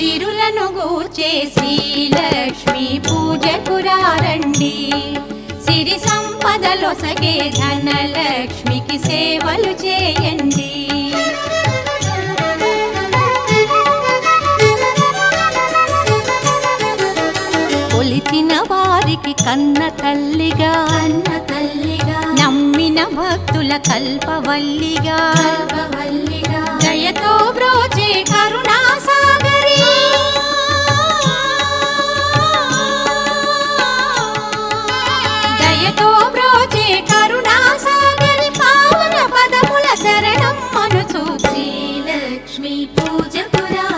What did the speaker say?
సిరులను గూర్చే శ్రీలక్ష్మి పూజకు రండి, సిరి సంపదలొసగే ధనలక్ష్మికి సేవలు చేయండి. కొలిచిన వారికి కన్న తల్లిగా నమ్మిన భక్తుల కల్పవల్లిగా దయతో బ్రోచే కరుణా సాగరి, దయతో బ్రోచే కరుణా సాగరి, పావన పదముల శరణం మనుచు శ్రీలక్ష్మి పూజకు రా.